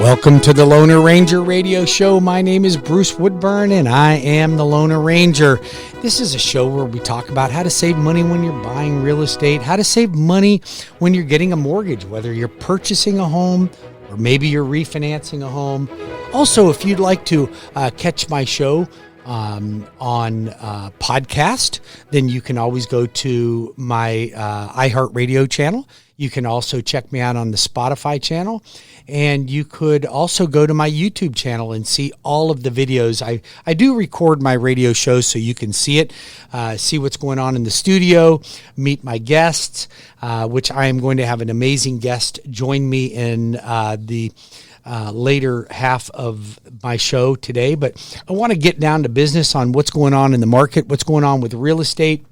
Welcome to the Loner Ranger Radio Show. My name is Bruce Woodburn, and I am the Loner Ranger. This is a show where we talk about how to save money when you're buying real estate, how to save money when you're getting a mortgage, whether you're purchasing a home or maybe you're refinancing a home. Also, if you'd like to catch my show on podcast, then you can always go to my iHeartRadio channel. You can also check me out on the Spotify channel, and you could also go to my YouTube channel and see all of the videos. I do record my radio shows so you can see it, see what's going on in the studio, meet my guests, which I am going to have an amazing guest join me in the later half of my show today. But I want to get down to business on what's going on in the market, what's going on with real estate.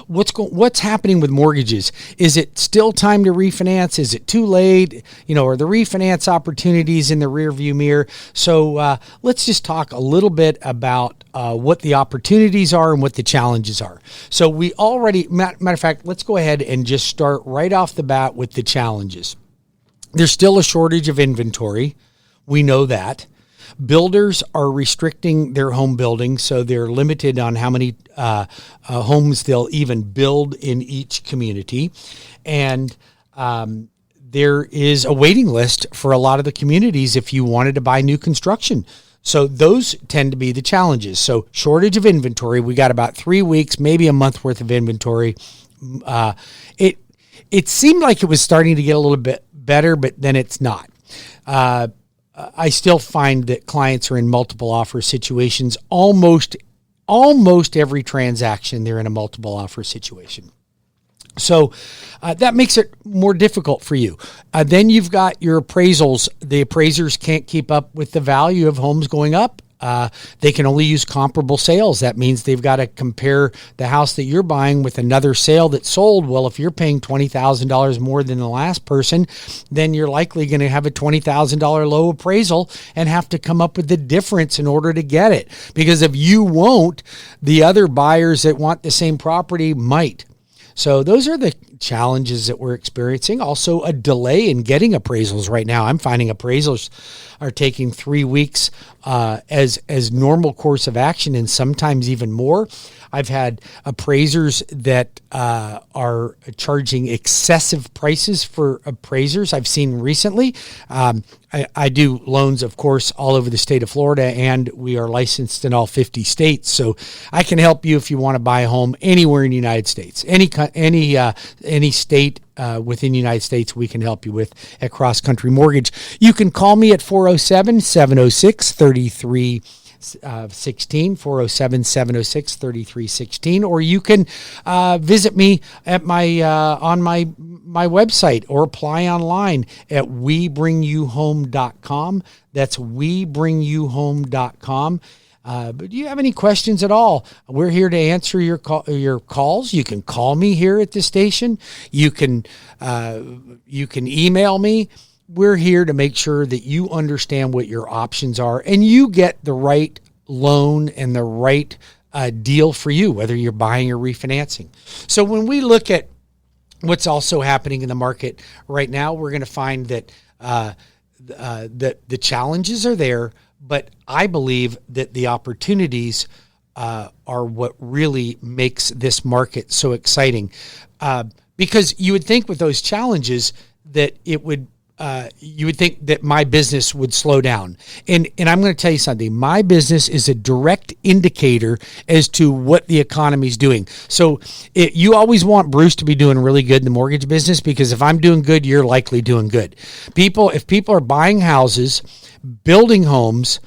What's happening with mortgages? Is it still time to refinance? Is it too late? Are the refinance opportunities in the rearview mirror? So let's just talk a little bit about what the opportunities are and what the challenges are. So we already, matter of fact, let's go ahead and just start right off the bat with the challenges. There's still a shortage of inventory. We know that. Builders are restricting their home building, so they're limited on how many homes they'll even build in each community. And there is a waiting list for a lot of the communities if you wanted to buy new construction. So those tend to be the challenges. So shortage of inventory. We got about 3 weeks, maybe a month worth of inventory. It seemed like it was starting to get a little bit better, but then it's not. I still find that clients are in multiple offer situations. Almost every transaction, they're in a multiple offer situation. So that makes it more difficult for you. Then you've got your appraisals. The appraisers can't keep up with the value of homes going up. They can only use comparable sales. That means they've got to compare the house that you're buying with another sale that sold. Well, if you're paying $20,000 more than the last person, then you're likely going to have a $20,000 low appraisal and have to come up with the difference in order to get it. Because if you won't, the other buyers that want the same property might. So those are the challenges that we're experiencing. Also, a delay in getting appraisals right now. I'm finding appraisals are taking 3 weeks as normal course of action, and sometimes even more. I've had appraisers that are charging excessive prices for appraisers I've seen recently. I do loans, of course, all over the state of Florida, and we are licensed in all 50 states. So I can help you if you want to buy a home anywhere in the United States. Any state within the United States we can help you with at CrossCountry Mortgage. You can call me at 407-706-3316, 407-706-3316, or you can visit me at my on my website or apply online at webringyouhome.com. That's webringyouhome.com. But do you have any questions at all? We're here to answer your calls. You can call me here at the station. You can email me. We're here to make sure that you understand what your options are and you get the right loan and the right deal for you, whether you're buying or refinancing. So when we look at what's also happening in the market right now, we're going to find that the challenges are there, but I believe that the opportunities are what really makes this market so exciting. Because you would think with those challenges that it would, you would think that my business would slow down. And I'm going to tell you something. My business is a direct indicator as to what the economy is doing. So you always want Bruce to be doing really good in the mortgage business, because if I'm doing good, you're likely doing good. If people are buying houses, building homes,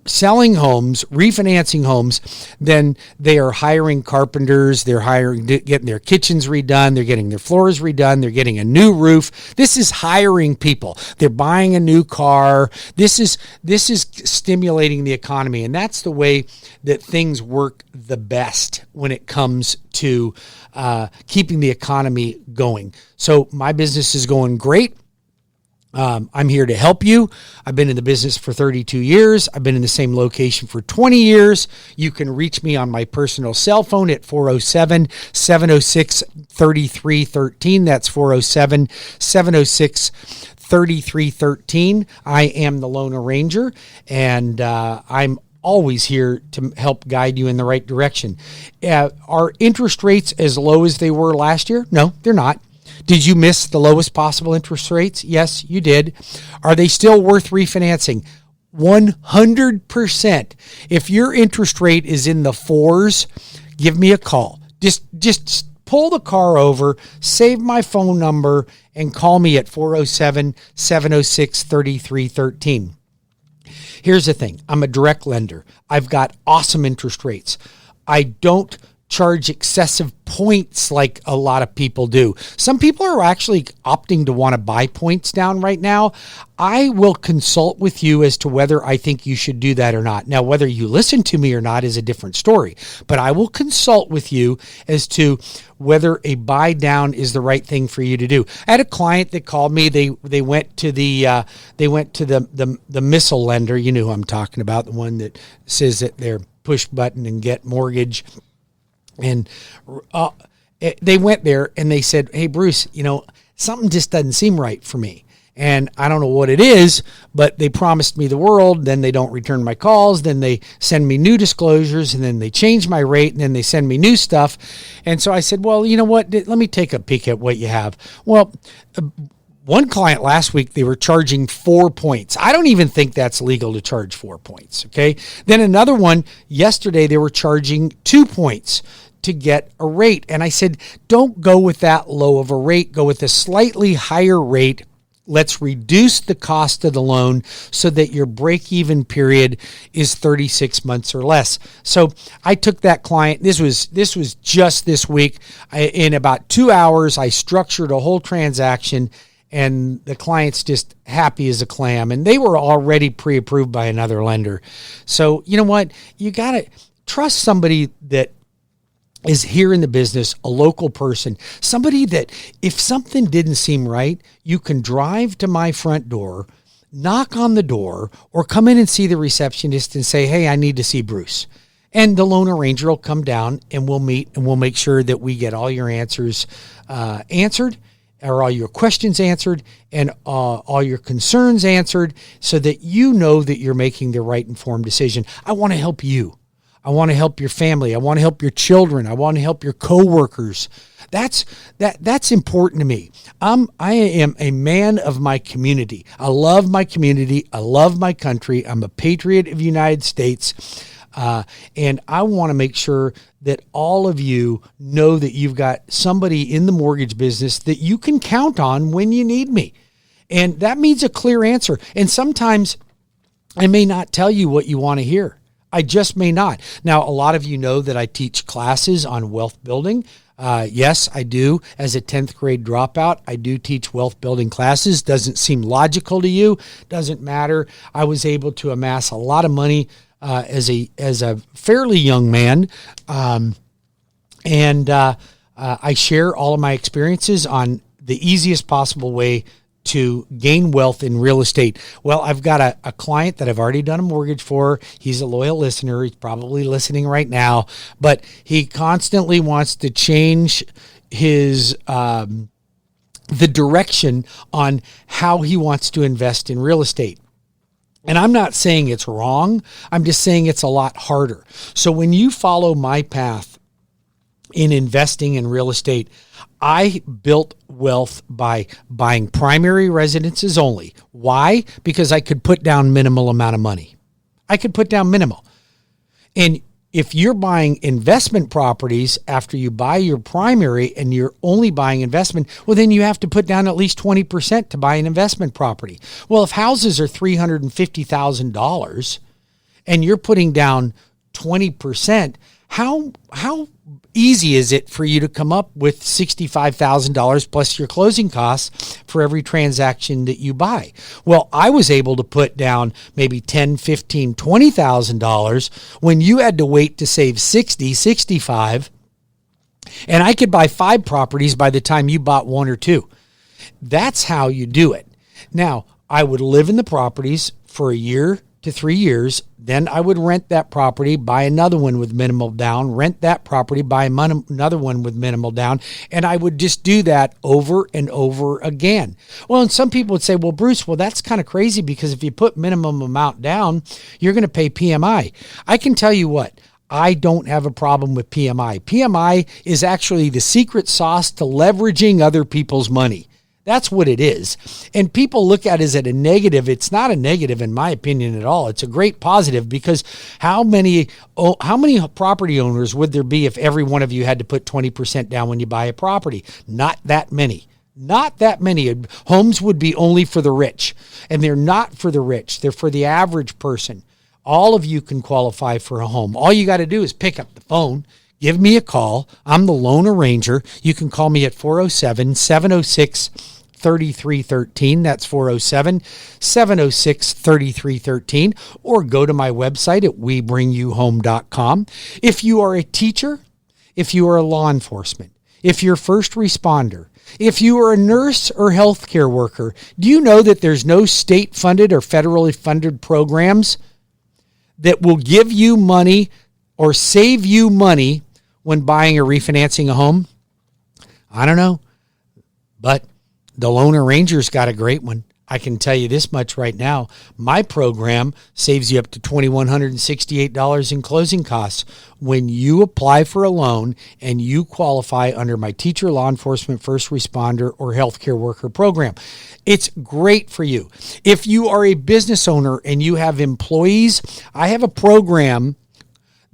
selling homes, refinancing homes, then they are hiring carpenters, they're getting their kitchens redone, they're getting their floors redone, they're getting a new roof. This is hiring people. They're buying a new car. This is stimulating the economy, and that's the way that things work the best when it comes to keeping the economy going. So my business is going great. I'm here to help you. I've been in the business for 32 years. I've been in the same location for 20 years. You can reach me on my personal cell phone at 407-706-3313. That's 407-706-3313. I am the Lone Ranger, and I'm always here to help guide you in the right direction. Are interest rates as low as they were last year? No, they're not. Did you miss the lowest possible interest rates? Yes, you did. Are they still worth refinancing? 100%. If your interest rate is in the 4s, give me a call. Just pull the car over, save my phone number, and call me at 407-706-3313. Here's the thing. I'm a direct lender. I've got awesome interest rates. I don't charge excessive points like a lot of people do. Some people are actually opting to want to buy points down right now. I will consult with you as to whether I think you should do that or not. Now, whether you listen to me or not is a different story, but I will consult with you as to whether a buy down is the right thing for you to do. I had a client that called me. They went to the missile lender. You know who I'm talking about, the one that says that they're push button and get mortgage. And they went there and they said, "Hey, Bruce, something just doesn't seem right for me. And I don't know what it is, but they promised me the world. Then they don't return my calls. Then they send me new disclosures, and then they change my rate, and then they send me new stuff." And so I said, "Well, you know what? Let me take a peek at what you have." Well, one client last week, they were charging 4 points. I don't even think that's legal to charge 4 points. Okay. Then another one yesterday, they were charging 2 points to get a rate. And I said, don't go with that low of a rate. Go with a slightly higher rate. Let's reduce the cost of the loan so that your break-even period is 36 months or less. So I took that client. This was just this week. In about 2 hours, I structured a whole transaction, and the client's just happy as a clam. And they were already pre-approved by another lender. So you know what? You got to trust somebody that is here in the business, a local person, somebody that if something didn't seem right, you can drive to my front door, knock on the door, or come in and see the receptionist and say, "Hey, I need to see Bruce." And the Lone Ranger will come down and we'll meet and we'll make sure that we get all your answers answered, or all your questions answered, and all your concerns answered, so that you know that you're making the right informed decision. I want to help you. I want to help your family. I want to help your children. I want to help your coworkers. That's important to me. I am a man of my community. I love my community. I love my country. I'm a patriot of the United States. And I want to make sure that all of you know that you've got somebody in the mortgage business that you can count on when you need me. And that means a clear answer. And sometimes I may not tell you what you want to hear. I just may not. Now, a lot of you know that I teach classes on wealth building. Yes, I do. As a 10th grade dropout, I do teach wealth building classes. Doesn't seem logical to you. Doesn't matter. I was able to amass a lot of money as a fairly young man. And I share all of my experiences on the easiest possible way to gain wealth in real estate. Well, I've got a client that I've already done a mortgage for. He's a loyal listener. He's probably listening right now, but he constantly wants to change his the direction on how he wants to invest in real estate. And I'm not saying it's wrong. I'm just saying it's a lot harder. So when you follow my path in investing in real estate, I built wealth by buying primary residences only. Why? Because I could put down minimal amount of money. I could put down minimal. And if you're buying investment properties after you buy your primary and you're only buying investment, well, then you have to put down at least 20% to buy an investment property. Well, if houses are $350,000 and you're putting down 20%, how easy is it for you to come up with $65,000 plus your closing costs for every transaction that you buy? Well, I was able to put down maybe $10,000, $15,000, $20,000 when you had to wait to save $60,000, $65,000, and I could buy 5 properties by the time you bought 1 or 2. That's how you do it. Now, I would live in the properties for a year to 3 years. Then I would rent that property, buy another one with minimal down, rent that property, buy another one with minimal down, and I would just do that over and over again. Well, and some people would say, well, Bruce, well, that's kind of crazy because if you put minimum amount down, you're going to pay PMI. I can tell you what, I don't have a problem with PMI. PMI is actually the secret sauce to leveraging other people's money. That's what it is. And people look at it as a negative. It's not a negative in my opinion at all. It's a great positive because how many property owners would there be if every one of you had to put 20% down when you buy a property? Not that many. Not that many. Homes would be only for the rich. And they're not for the rich. They're for the average person. All of you can qualify for a home. All you got to do is pick up the phone. Give me a call. I'm the Loan Arranger. You can call me at 407-706-3313. That's 407-706-3313. Or go to my website at webringyouhome.com. If you are a teacher, if you are a law enforcement, if you're a first responder, if you are a nurse or healthcare worker, do you know that there's no state-funded or federally funded programs that will give you money or save you money when buying or refinancing a home? I don't know, but the Loan Arranger's got a great one. I can tell you this much right now. My program saves you up to $2,168 in closing costs when you apply for a loan and you qualify under my teacher, law enforcement, first responder, or healthcare worker program. It's great for you. If you are a business owner and you have employees, I have a program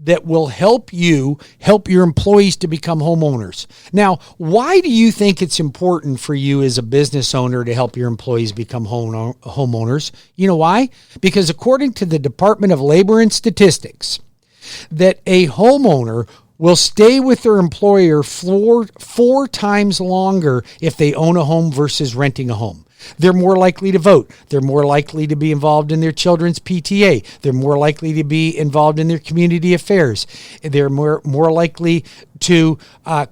that will help you help your employees to become homeowners. Now, why do you think it's important for you as a business owner to help your employees become homeowners? You know why? Because according to the Department of Labor and Statistics, that a homeowner will stay with their employer four times longer if they own a home versus renting a home. They're more likely to vote. They're more likely to be involved in their children's PTA. They're more likely to be involved in their community affairs. They're more likely to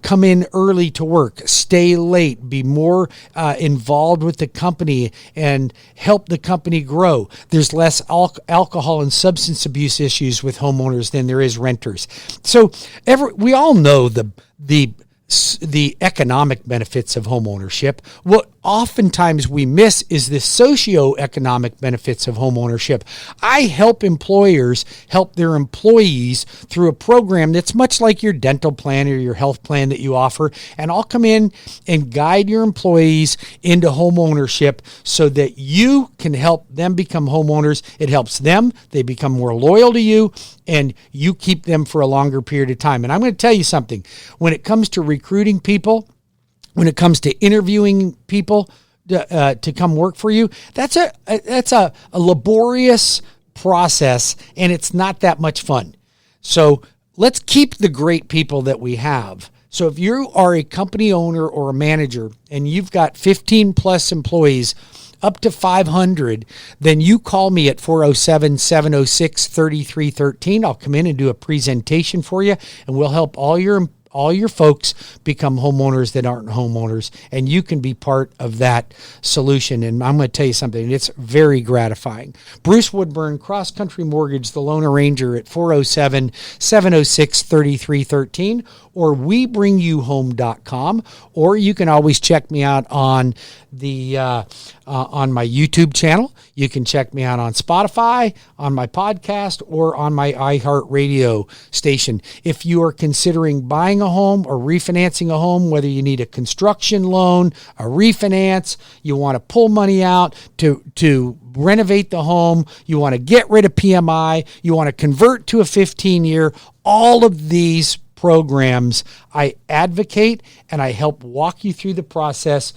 come in early to work, stay late, be more involved with the company and help the company grow. There's less alcohol and substance abuse issues with homeowners than there is renters. So we all know the economic benefits of homeownership. What oftentimes we miss is the socioeconomic benefits of homeownership. I help employers help their employees through a program that's much like your dental plan or your health plan that you offer, and I'll come in and guide your employees into homeownership so that you can help them become homeowners. It helps them. They become more loyal to you, and you keep them for a longer period of time. And I'm going to tell you something. When it comes to recruiting people, when it comes to interviewing people to come work for you, that's a laborious process, and it's not that much fun. So let's keep the great people that we have. So if you are a company owner or a manager and you've got 15 plus employees, up to 500, then you call me at 407-706-3313. I'll come in and do a presentation for you, and we'll help all your folks become homeowners that aren't homeowners, and you can be part of that solution. And I'm going to tell you something, it's very gratifying. Bruce Woodburn, CrossCountry Mortgage, the Loan Arranger at 407-706-3313, or webringyouhome.com, or you can always check me out on the on my YouTube channel. You can check me out on Spotify, on my podcast, or on my iHeartRadio station. If you are considering buying a home or refinancing a home, whether you need a construction loan, a refinance, you want to pull money out to renovate the home, you want to get rid of PMI, you want to convert to a 15-year, all of these programs I advocate, and I help walk you through the process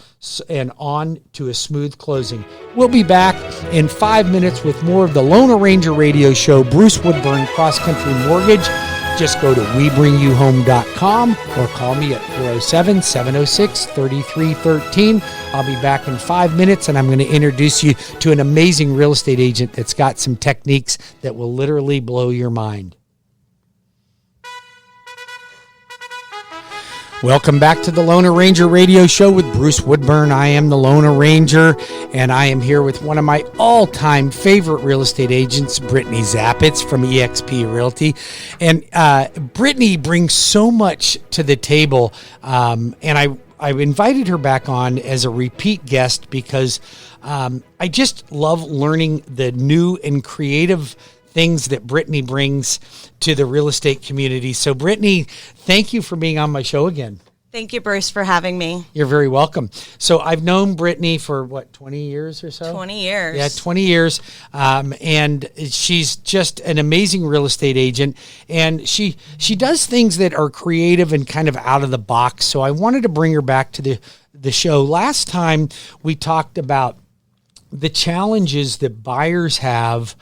and on to a smooth closing. We'll be back in 5 minutes with more of the Loan Arranger radio show, Bruce Woodburn, CrossCountry Mortgage. Just go to webringyouhome.com or call me at 407-706-3313. I'll be back in 5 minutes, and I'm going to introduce you to an amazing real estate agent that's got some techniques that will literally blow your mind. Welcome back to the Loner Ranger Radio Show with Bruce Woodburn. I am the Loner Ranger, and I am here with one of my all-time favorite real estate agents, Brittany Zapitz from EXP Realty. And Brittany brings so much to the table, and I invited her back on as a repeat guest because I just love learning the new and creative things that Brittany brings to the real estate community. So Brittany, thank you for being on my show again. Thank you, Bruce, for having me. You're very welcome. So I've known Brittany for 20 years or so? 20 years. Yeah, 20 years. And she's just an amazing real estate agent. And she does things that are creative and kind of out of the box. So I wanted to bring her back to the show. Last time we talked about the challenges that buyers have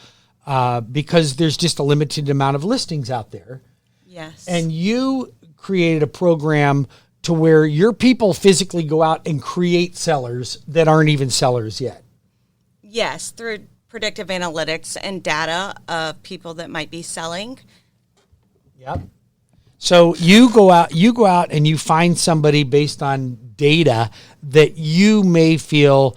because there's just a limited amount of listings out there. Yes. And you created a program to where your people physically go out and create sellers that aren't even sellers yet. Yes, through predictive analytics and data of people that might be selling. Yep. So you go out and you find somebody based on data that you may feel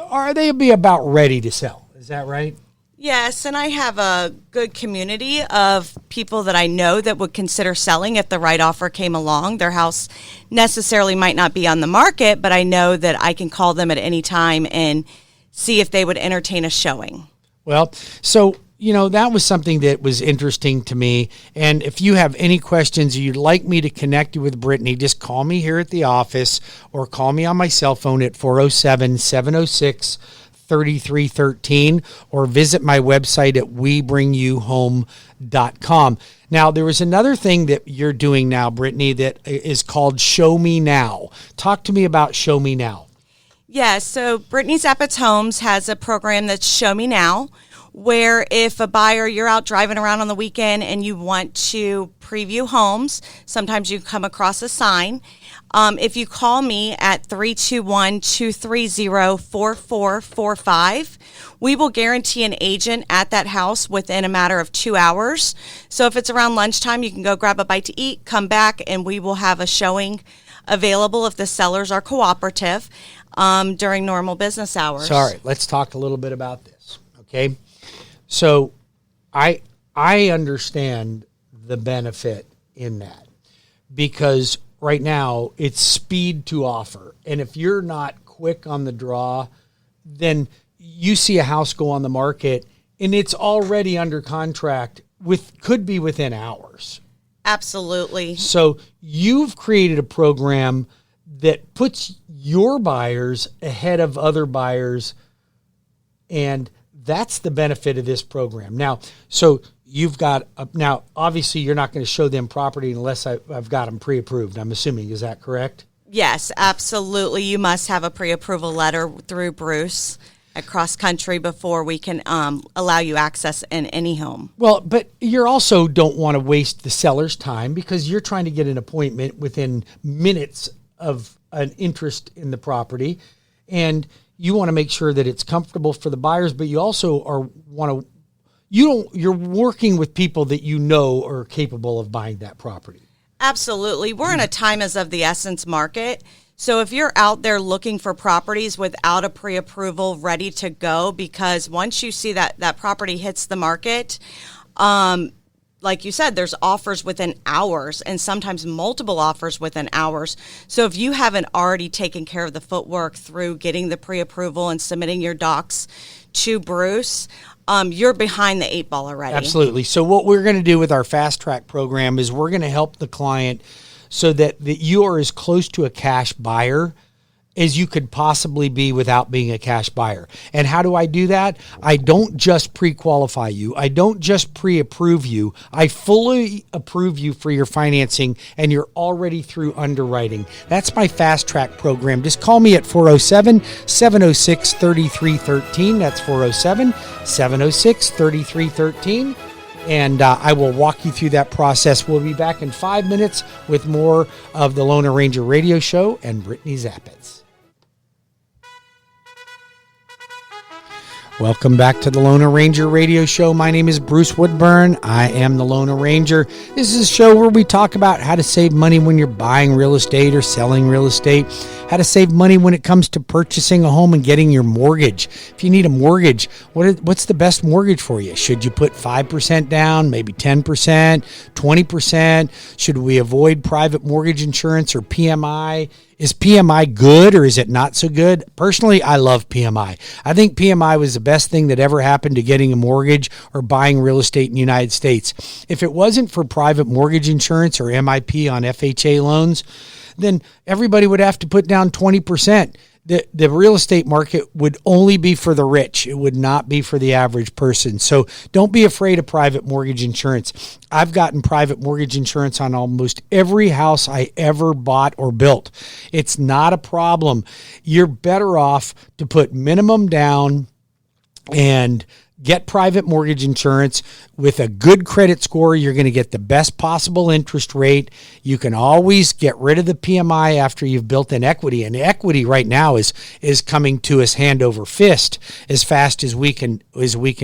are they be about ready to sell. Is that right? Yes, and I have a good community of people that I know that would consider selling if the right offer came along. Their house necessarily might not be on the market, but I know that I can call them at any time and see if they would entertain a showing. Well, so, that was something that was interesting to me. And if you have any questions or you'd like me to connect you with Brittany, just call me here at the office or call me on my cell phone at 407-706-3313 or visit my website at webringyouhome.com. Now, there was another thing that you're doing now, Brittany, that is called Show Me Now. Talk to me about Show Me Now. Yeah, so Brittany Zapitz Homes has a program that's Show Me Now, where if a buyer, you're out driving around on the weekend and you want to preview homes, sometimes you come across a sign. If you call me at 321-230-4445, we will guarantee an agent at that house within a matter of 2 hours. So if it's around lunchtime, you can go grab a bite to eat, come back, and we will have a showing available if the sellers are cooperative during normal business hours. So, all right, let's talk a little bit about this, okay? So I understand the benefit in that because right now it's speed to offer. And if you're not quick on the draw, then you see a house go on the market and it's already under contract could be within hours. Absolutely. So you've created a program that puts your buyers ahead of other buyers, and that's the benefit of this program. Now, so you've got, now obviously you're not going to show them property unless I've got them pre-approved, I'm assuming. Is that correct? Yes, absolutely. You must have a pre-approval letter through Bruce at CrossCountry before we can allow you access in any home. Well, but you also don't want to waste the seller's time because you're trying to get an appointment within minutes of an interest in the property, and you want to make sure that it's comfortable for the buyers, but you also you're working with people that you know are capable of buying that property. Absolutely. We're in a time as of the essence market. So if you're out there looking for properties without a pre-approval ready to go, because once you see that property hits the market, like you said, there's offers within hours and sometimes multiple offers within hours. So if you haven't already taken care of the footwork through getting the pre-approval and submitting your docs to Bruce, you're behind the 8 ball already. Absolutely. So what we're going to do with our fast track program is we're going to help the client so that you are as close to a cash buyer as you could possibly be without being a cash buyer. And how do I do that? I don't just pre-qualify you. I don't just pre-approve you. I fully approve you for your financing, and you're already through underwriting. That's my fast track program. Just call me at 407-706-3313. That's 407-706-3313. And I will walk you through that process. We'll be back in 5 minutes with more of the Loner Ranger Radio Show and Brittany Zapitz. Welcome back to the Loner Ranger Radio Show. My name is Bruce Woodburn. I am the Loner Ranger. This is a show where we talk about how to save money when you're buying real estate or selling real estate, how to save money when it comes to purchasing a home and getting your mortgage. If you need a mortgage, what's the best mortgage for you? Should you put 5% down, maybe 10%, 20%? Should we avoid private mortgage insurance or PMI? Is PMI good or is it not so good? Personally, I love PMI. I think PMI was the best thing that ever happened to getting a mortgage or buying real estate in the United States. If it wasn't for private mortgage insurance or MIP on FHA loans, then everybody would have to put down 20%. The real estate market would only be for the rich. It would not be for the average person. So don't be afraid of private mortgage insurance. I've gotten private mortgage insurance on almost every house I ever bought or built. It's not a problem. You're better off to put minimum down and get private mortgage insurance. With a good credit score, you're going to get the best possible interest rate. You can always get rid of the PMI after you've built in equity. And equity right now is coming to us hand over fist as fast as we can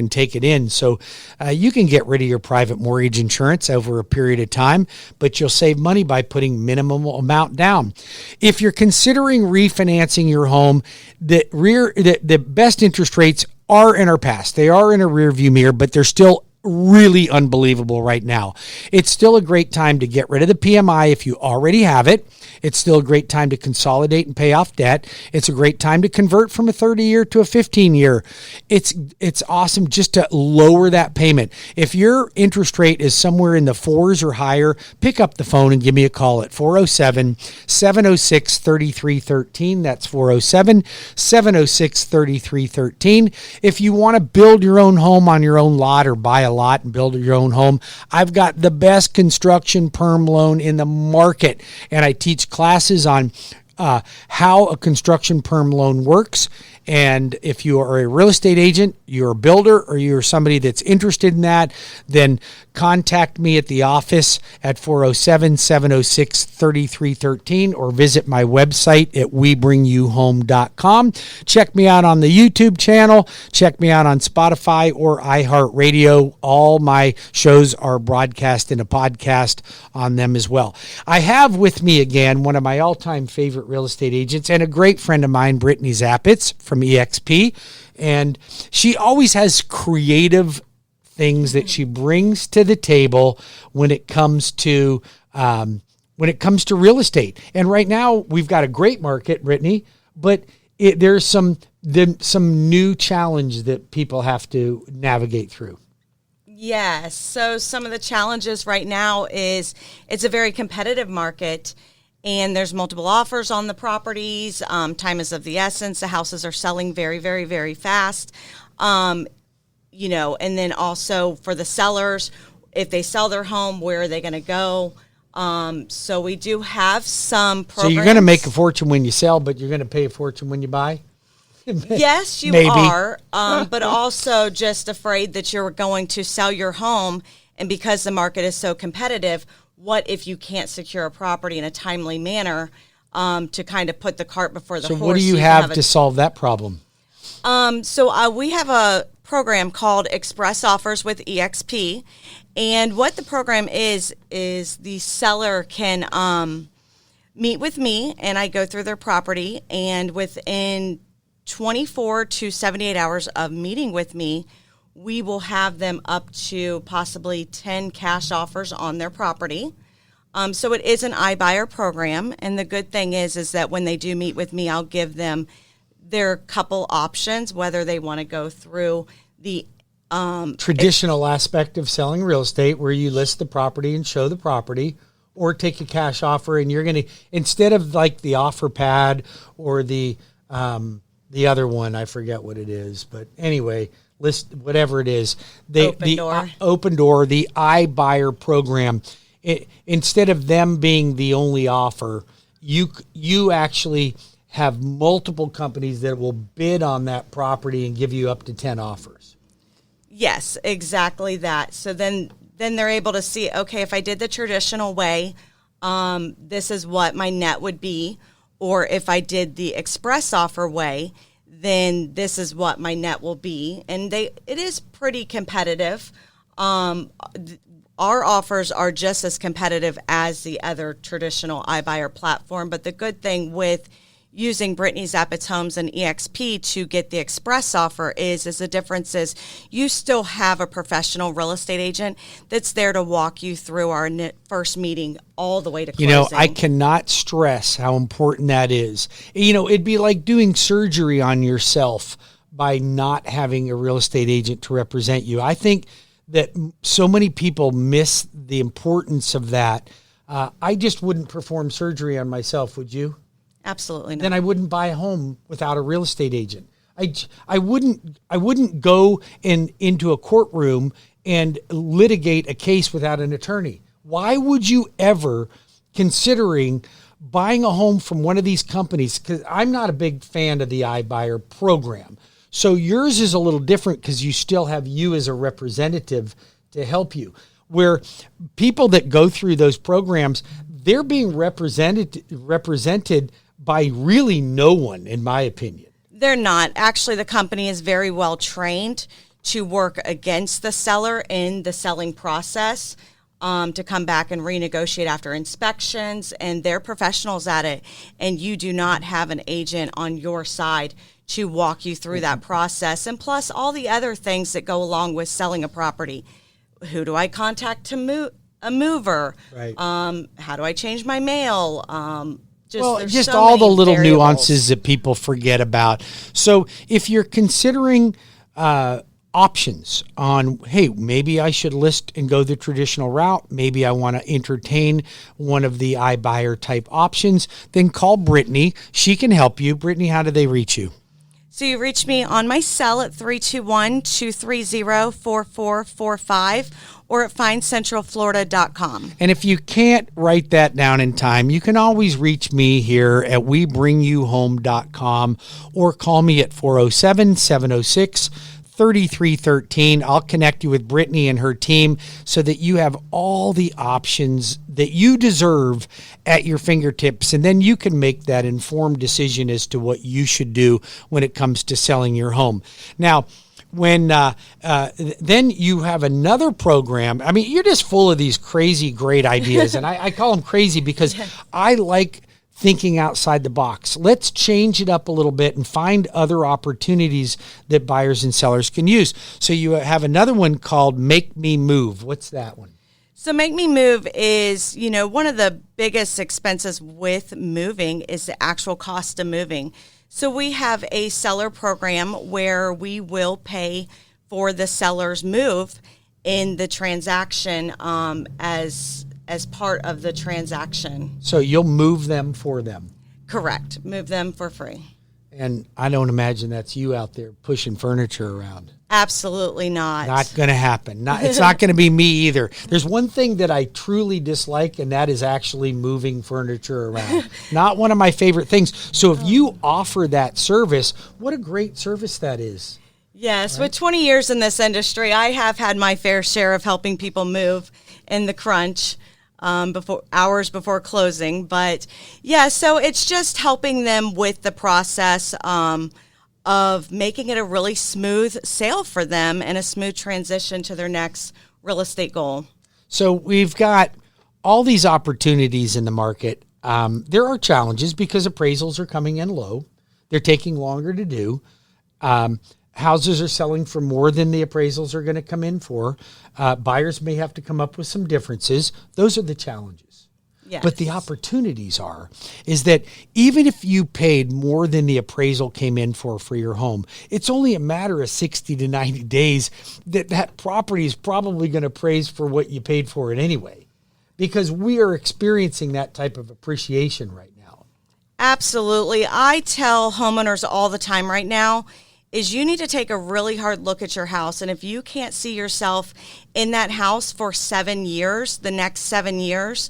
take it in. So you can get rid of your private mortgage insurance over a period of time, but you'll save money by putting minimum amount down. If you're considering refinancing your home, the best interest rates are in our past. They are in a rear view mirror, but they're still really unbelievable right now. It's still a great time to get rid of the PMI if you already have it. It's still a great time to consolidate and pay off debt. It's a great time to convert from a 30-year to a 15-year. It's awesome just to lower that payment. If your interest rate is somewhere in the 4s or higher, pick up the phone and give me a call at 407-706-3313. That's 407-706-3313. If you want to build your own home on your own lot or buy a lot and build your own home, I've got the best construction perm loan in the market, and I teach classes on how a construction perm loan works. And if you are a real estate agent, you're a builder, or you're somebody that's interested in that, then contact me at the office at 407-706-3313 or visit my website at webringyouhome.com. Check me out on the YouTube channel. Check me out on Spotify or iHeartRadio. All my shows are broadcast in a podcast on them as well. I have with me again one of my all-time favorite real estate agents and a great friend of mine, Brittany Zapitz from EXP. And she always has creative things that she brings to the table when it comes to real estate. And right now we've got a great market, Brittany, but there's some new challenge that people have to navigate through. Yes. So some of the challenges right now is it's a very competitive market. And there's multiple offers on the properties. Time is of the essence. The houses are selling very, very, very fast. And then also for the sellers, if they sell their home, where are they going to go? So we do have some programs. So you're going to make a fortune when you sell, but you're going to pay a fortune when you buy? Yes, you Maybe. are. But also just afraid that you're going to sell your home. And because the market is so competitive, what if you can't secure a property in a timely manner to kind of put the cart before the horse? So what do you have to solve that problem? So we have a program called Express Offers with EXP. And what the program is the seller can meet with me, and I go through their property. And within 24 to 78 hours of meeting with me, we will have them up to possibly 10 cash offers on their property. So it is an iBuyer program. And the good thing is that when they do meet with me, I'll give them their couple options, whether they want to go through the traditional aspect of selling real estate, where you list the property and show the property, or take a cash offer, and you're going to, instead of like the offer pad or the other one, I forget what it is, but anyway, list whatever it is, Open Door, the iBuyer program. Instead of them being the only offer, you actually have multiple companies that will bid on that property and give you up to 10 offers. Yes, exactly that. So then they're able to see, okay, if I did the traditional way, this is what my net would be. Or if I did the express offer way, then this is what my net will be. And it is pretty competitive. Our offers are just as competitive as the other traditional iBuyer platform. But the good thing with using Brittany Zapitz Homes and EXP to get the express offer is the difference is you still have a professional real estate agent that's there to walk you through our first meeting all the way to closing. You know, I cannot stress how important that is. You know, it'd be like doing surgery on yourself by not having a real estate agent to represent you. I think that so many people miss the importance of that. I just wouldn't perform surgery on myself, would you? Absolutely not. Then I wouldn't buy a home without a real estate agent. I wouldn't go into a courtroom and litigate a case without an attorney. Why would you ever considering buying a home from one of these companies? Because I'm not a big fan of the iBuyer program. So yours is a little different because you still have you as a representative to help you. Where people that go through those programs, they're being represented by really no one, in my opinion. They're not. Actually, the company is very well trained to work against the seller in the selling process, to come back and renegotiate after inspections, and they're professionals at it. And you do not have an agent on your side to walk you through that process. And plus all the other things that go along with selling a property. Who do I contact to a mover? Right. How do I change my mail? Just all the little nuances that people forget about. So if you're considering options on, hey, maybe I should list and go the traditional route, maybe I want to entertain one of the iBuyer type options, then call Brittany. She can help you. Brittany, how do they reach you? So you reach me on my cell at 321-230-4445 or at findcentralflorida.com. And if you can't write that down in time, you can always reach me here at webringyouhome.com or call me at 407-706-3313. I'll connect you with Brittany and her team so that you have all the options that you deserve at your fingertips, and then you can make that informed decision as to what you should do when it comes to selling your home. Now, when then you have another program. I mean, you're just full of these crazy, great ideas, and I call them crazy because I like thinking outside the box. Let's change it up a little bit and find other opportunities that buyers and sellers can use. So you have another one called Make Me Move. What's that one? So Make Me Move is, one of the biggest expenses with moving is the actual cost of moving. So we have a seller program where we will pay for the seller's move in the transaction as part of the transaction. So you'll move them for them? Correct. Move them for free. And I don't imagine that's you out there pushing furniture around. Absolutely not. Not going to happen. It's not going to be me either. There's one thing that I truly dislike, and that is actually moving furniture around. Not one of my favorite things. So if you offer that service, what a great service that is. Yes. Right? With 20 years in this industry, I have had my fair share of helping people move in the crunch. Hours before closing. But yeah, so it's just helping them with the process of making it a really smooth sale for them and a smooth transition to their next real estate goal. So we've got all these opportunities in the market. There are challenges because appraisals are coming in low. They're taking longer to do. Houses are selling for more than the appraisals are going to come in for. Buyers may have to come up with some differences. Those are the challenges. Yes. But the opportunities is that even if you paid more than the appraisal came in for your home, it's only a matter of 60 to 90 days that property is probably going to appraise for what you paid for it anyway, because we are experiencing that type of appreciation right now. Absolutely. I tell homeowners all the time right now, is you need to take a really hard look at your house. And if you can't see yourself in that house for 7 years, the next 7 years,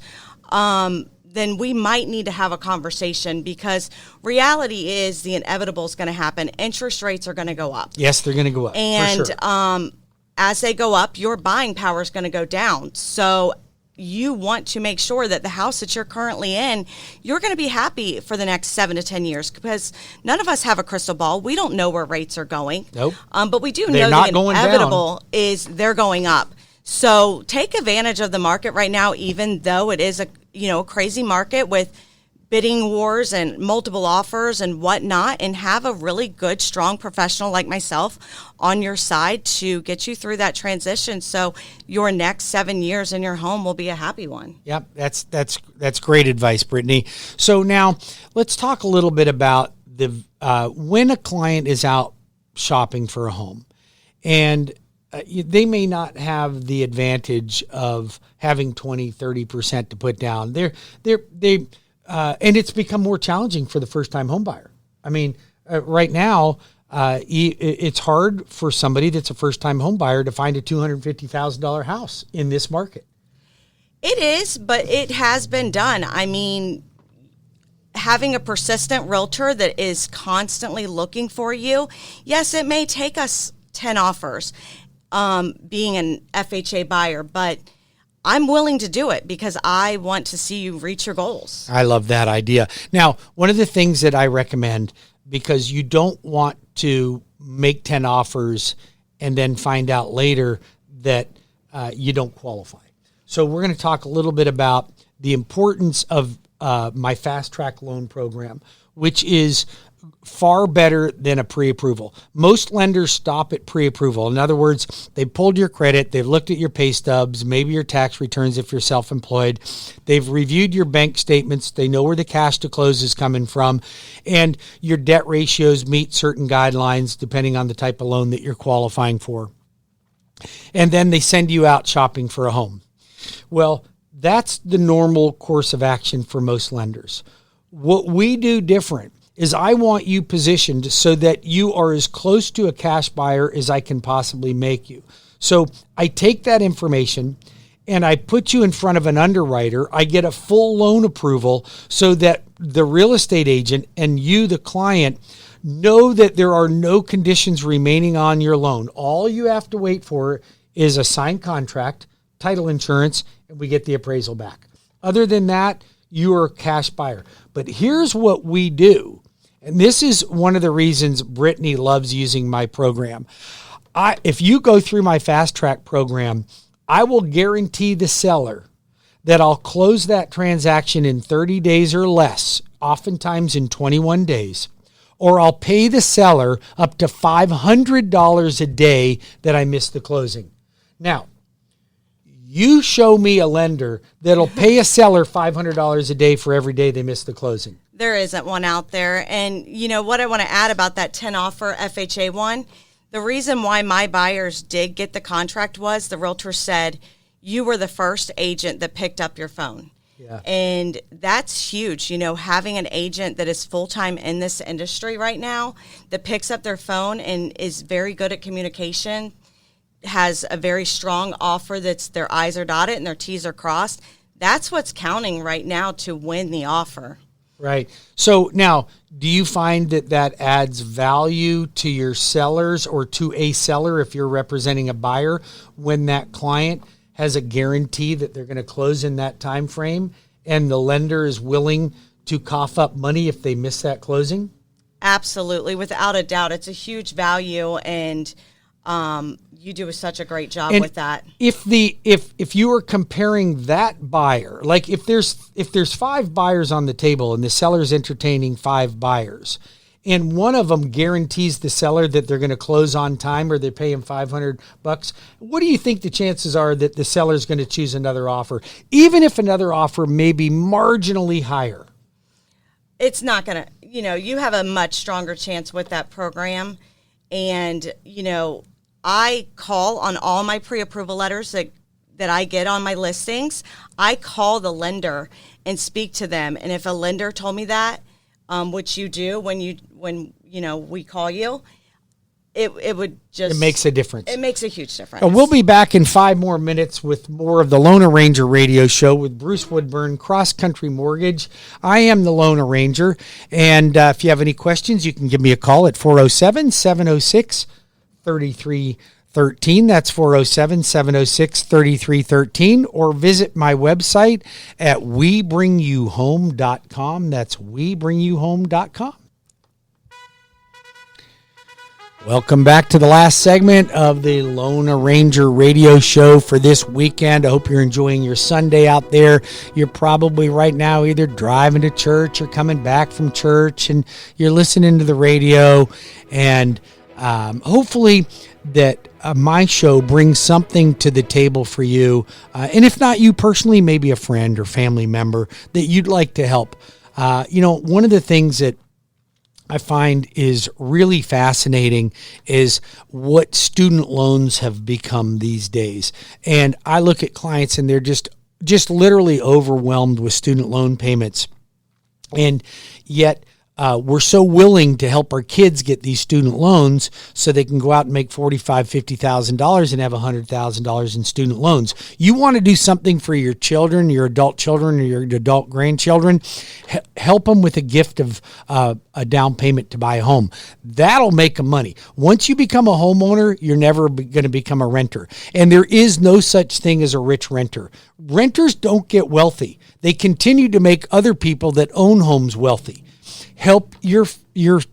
then we might need to have a conversation, because reality is the inevitable is going to happen. Interest rates are going to go up. Yes, they're going to go up. And for sure. As they go up, your buying power is going to go down. So you want to make sure that the house that you're currently in, you're going to be happy for the next 7 to 10 years, because none of us have a crystal ball. We don't know where rates are going. Nope. But we do They're know not the going inevitable is they're going up. So take advantage of the market right now, even though it is a crazy market with bidding wars and multiple offers and whatnot, and have a really good, strong professional like myself on your side to get you through that transition, so your next 7 years in your home will be a happy one. Yep, that's great advice, Brittany. So now let's talk a little bit about the when a client is out shopping for a home, and they may not have the advantage of having 20-30% to put down. And it's become more challenging for the first-time home buyer. I mean, right now, it's hard for somebody that's a first-time home buyer to find a $250,000 house in this market. It is, but it has been done. I mean, having a persistent realtor that is constantly looking for you, yes, it may take us 10 offers, being an FHA buyer, but I'm willing to do it because I want to see you reach your goals. I love that idea. Now, one of the things that I recommend, because you don't want to make 10 offers and then find out later that you don't qualify. So we're going to talk a little bit about the importance of my fast track loan program, which is far better than a pre-approval. Most lenders stop at pre-approval. In other words, they pulled your credit, they've looked at your pay stubs, maybe your tax returns if you're self-employed, they've reviewed your bank statements, they know where the cash to close is coming from, and your debt ratios meet certain guidelines depending on the type of loan that you're qualifying for. And then they send you out shopping for a home. Well, that's the normal course of action for most lenders. What we do different is I want you positioned so that you are as close to a cash buyer as I can possibly make you. So I take that information and I put you in front of an underwriter. I get a full loan approval so that the real estate agent and you, the client, know that there are no conditions remaining on your loan. All you have to wait for is a signed contract, title insurance, and we get the appraisal back. Other than that, you are a cash buyer. But here's what we do. And this is one of the reasons Brittany loves using my program. If you go through my fast track program, I will guarantee the seller that I'll close that transaction in 30 days or less, oftentimes in 21 days, or I'll pay the seller up to $500 a day that I missed the closing. Now, you show me a lender that'll pay a seller $500 a day for every day they miss the closing. There isn't one out there. And you know what I want to add about that 10 offer FHA one? The reason why my buyers did get the contract was the realtor said, you were the first agent that picked up your phone. Yeah. And that's huge. You know, having an agent that is full-time in this industry right now that picks up their phone and is very good at communication, has a very strong offer that's their I's are dotted and their T's are crossed. That's what's counting right now to win the offer. Right. So now, do you find that adds value to your sellers or to a seller if you're representing a buyer when that client has a guarantee that they're going to close in that time frame and the lender is willing to cough up money if they miss that closing? Absolutely. Without a doubt. It's a huge value, and you do such a great job with that. If you are comparing that buyer, like if there's 5 buyers on the table and the seller's entertaining 5 buyers, and one of them guarantees the seller that they're going to close on time or they pay him $500, what do you think the chances are that the seller's going to choose another offer, even if another offer may be marginally higher? It's not going to, you have a much stronger chance with that program. And, I call on all my pre-approval letters that I get on my listings. I call the lender and speak to them. And if a lender told me that, which you do when we call you, it would just... It makes a difference. It makes a huge difference. We'll be back in 5 more minutes with more of the Loan Arranger radio show with Bruce Woodburn, CrossCountry Mortgage. I am the Loan Arranger. And if you have any questions, you can give me a call at 407-706-3333. 13. That's 407-706-3313, or visit my website at webringyouhome.com. That's webringyouhome.com. Welcome back to the last segment of the Lone Ranger radio show for this weekend. I hope you're enjoying your Sunday out there. You're probably right now either driving to church or coming back from church, and you're listening to the radio. And hopefully that my show brings something to the table for you. And if not you personally, maybe a friend or family member that you'd like to help. One of the things that I find is really fascinating is what student loans have become these days. And I look at clients and they're just literally overwhelmed with student loan payments. And yet we're so willing to help our kids get these student loans so they can go out and make $45,000, $50,000 and have $100,000 in student loans. You want to do something for your children, your adult children, or your adult grandchildren, help them with a gift of a down payment to buy a home. That'll make them money. Once you become a homeowner, you're never going to become a renter. And there is no such thing as a rich renter. Renters don't get wealthy. They continue to make other people that own homes wealthy. Help your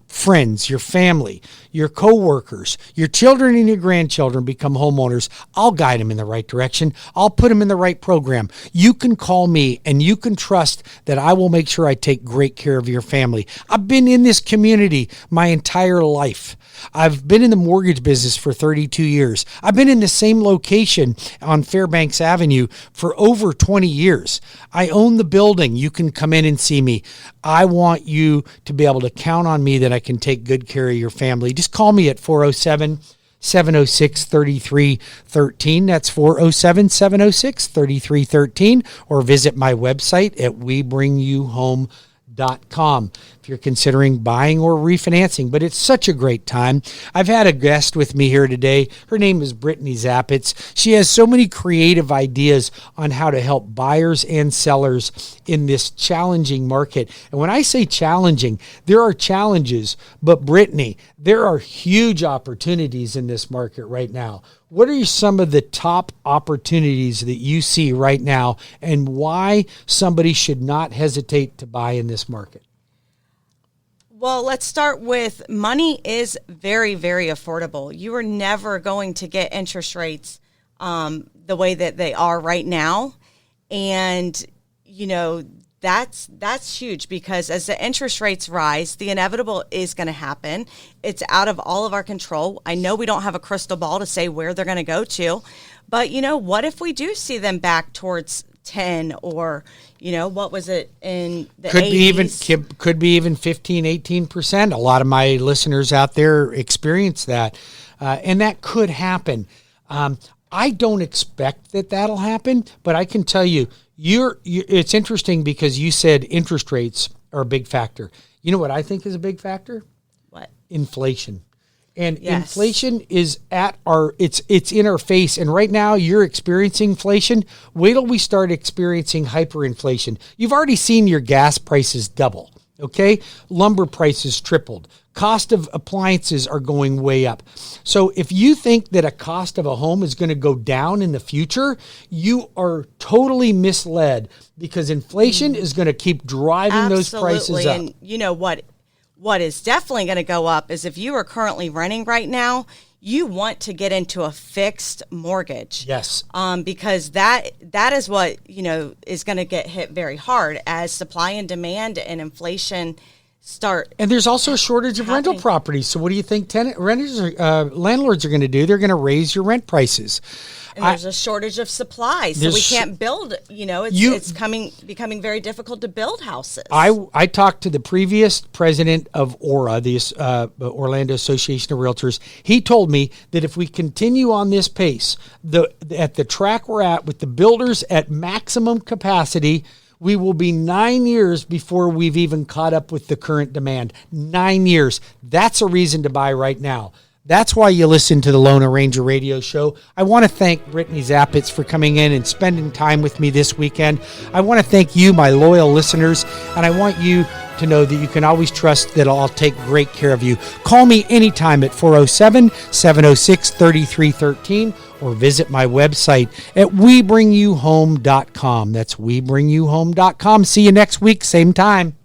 friends, your family, your coworkers, your children and your grandchildren become homeowners. I'll guide them in the right direction. I'll put them in the right program. You can call me and you can trust that I will make sure I take great care of your family. I've been in this community my entire life. I've been in the mortgage business for 32 years. I've been in the same location on Fairbanks Avenue for over 20 years. I own the building. You can come in and see me. I want you to be able to count on me that I can take good care of your family. Just call me at 407-706-3313. That's 407-706-3313, or visit my website at webringyouhome.com. If you're considering buying or refinancing. But it's such a great time. I've had a guest with me here today. Her name is Brittany Zapitz. She has so many creative ideas on how to help buyers and sellers in this challenging market. And when I say challenging, there are challenges, but Brittany, there are huge opportunities in this market right now. What are some of the top opportunities that you see right now, and why somebody should not hesitate to buy in this market? Well, let's start with money is very, very affordable. You are never going to get interest rates the way that they are right now. And, that's huge, because as the interest rates rise, the inevitable is going to happen. It's out of all of our control. I know we don't have a crystal ball to say where they're going to go to, but what if we do see them back towards 10 or, what was it in the 80s? Could be even 15, 18%. A lot of my listeners out there experience that. And that could happen. I don't expect that that'll happen, but I can tell you, it's interesting because you said interest rates are a big factor. You know what I think is a big factor? What? Inflation. And yes. Inflation is it's in our face. And right now you're experiencing inflation. Wait till we start experiencing hyperinflation. You've already seen your gas prices double. Okay. Lumber prices tripled. Cost of appliances are going way up. So if you think that a cost of a home is going to go down in the future, you are totally misled, because inflation is going to keep driving those prices up. And you know what is definitely going to go up is if you are currently renting right now, you want to get into a fixed mortgage. Yes. Because that is what, is going to get hit very hard as supply and demand and inflation start. And there's also a shortage of rental properties. So what do you think landlords are going to do? They're going to raise your rent prices. And there's a shortage of supply, so we can't build. It's becoming very difficult to build houses. I talked to the previous president of ORA, the Orlando Association of Realtors. He told me that if we continue on this pace, at the track we're at with the builders at maximum capacity, we will be 9 years before we've even caught up with the current demand. 9 years. That's a reason to buy right now. That's why you listen to the Lone Ranger Radio Show. I want to thank Brittany Zapitz for coming in and spending time with me this weekend. I want to thank you, my loyal listeners, and I want you to know that you can always trust that I'll take great care of you. Call me anytime at 407-706-3313 or visit my website at WeBringYouHome.com. That's WeBringYouHome.com. See you next week, same time.